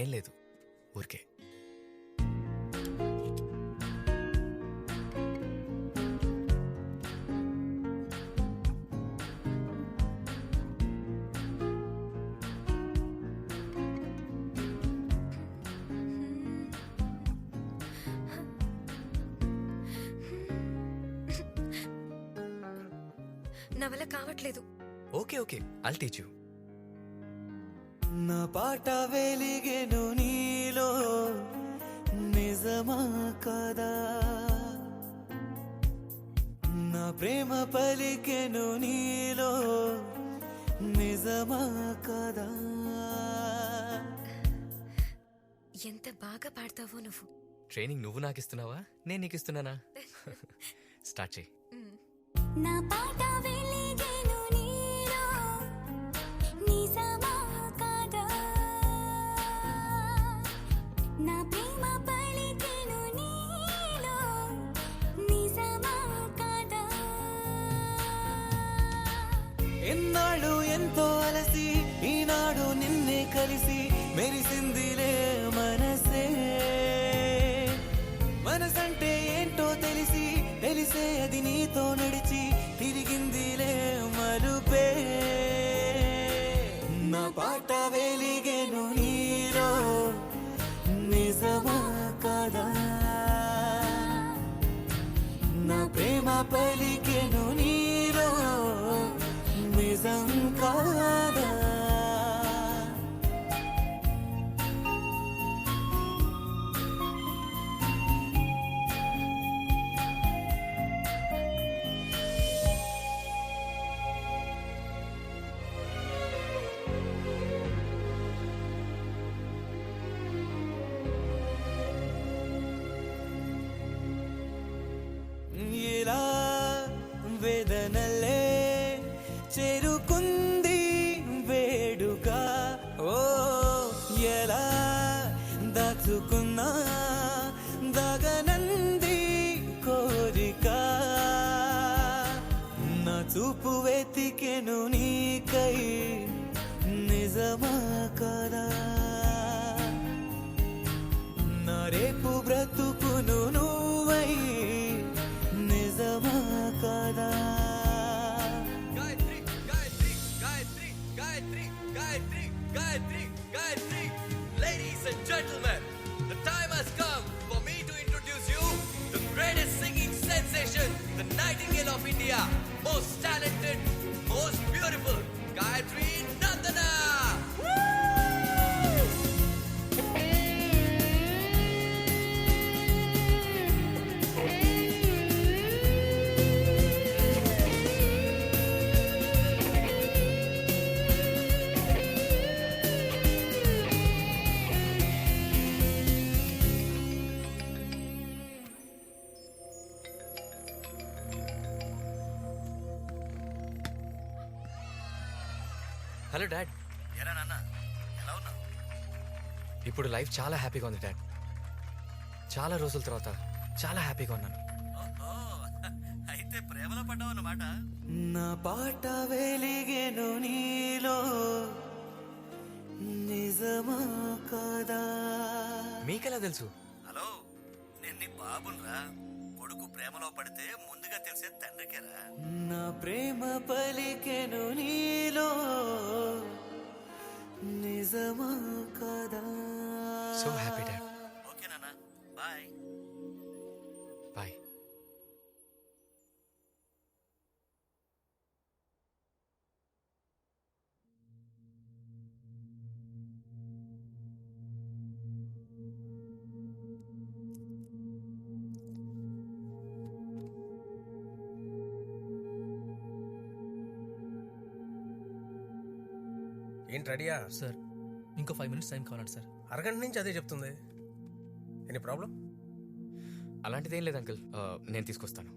ఏం లేదు, ఊరికే. నా వల్ల కావట్లేదు. Okay okay, I'll teach you. నా పాట వెలిగెను నీలో, నిజమా కదా? నా ప్రేమ పలికెను నీలో, నిజమా కదా? ఎంత బాగా పాడతావో నువ్వు. ట్రైనింగ్ నువ్వు నాకు ఇస్తున్నావా, నేను నీకు ఇస్తున్నానా? స్టార్ట్ చేయి. నా పాట వెలిగెను నీలో, నిజమా కదా? నా ప్రేమ పలికెను నీలో, నిజమా కదా? ఎన్నాళ్ళు ఎంతో అలసి ఈనాడు నిన్నే కలిసి మెరిసిందిలే మనసే. మనసంటే ఏంటో తెలిసే అది నీతో నడిచి తిరిగిందిలే మరుపే. నా పాట వెలిగెను నీలో, నిజమా కదా? నా ప్రేమ పలికెను నీలో, నిజం కాదా? ఎలా వేదనలే చేరుకుంది వేడుక, ఓ ఎలా దాచుకున్నా దాగనంది కోరిక. నా చూపు వెతికెను నీకై, నిజమా కదా? నా రేపు బ్రతుకును నువ్వై, నిజమా కదా? Gayatri, Gayatri, Gayatri, Gayatri, Gayatri, Gayatri, Gayatri. Ladies and gentlemen, the time has come for me to introduce you the greatest singing sensation, the Nightingale of India, most talented, most beautiful, Gayatri Nandana. Hello dad. ఏరా నాన్న, ఎలా ఉన్నావు? ఇప్పుడు life చాలా హ్యాపీగా ఉంది dad. చాలా రోజుల తర్వాత చాలా హ్యాపీగా ఉన్నాను. ఓహో, అయితే ప్రేమలో పడ్డావు అన్నమాట. నా పాట వెలిగెను నీలో, నిజమా కదా? మీకెలా తెలుసు? హలో, నేను నీ బాబునరా. కొడుకు ప్రేమలో పడితే ముందుగా తెలిసే తండ్రికేరా. నా ప్రేమ పలికెను నీలో, నిజమా కదా? So happy dad. ఓకే నాన్న, బాయ్. బాయ్. ఏంటి రెడీయా? సార్ ఇంకో 5 minutes టైం కావాలండి సార్. అరగంట నుంచి అదే చెప్తుంది. Any problem? అలాంటిదేం లేదు అంకుల్, నేను తీసుకొస్తాను.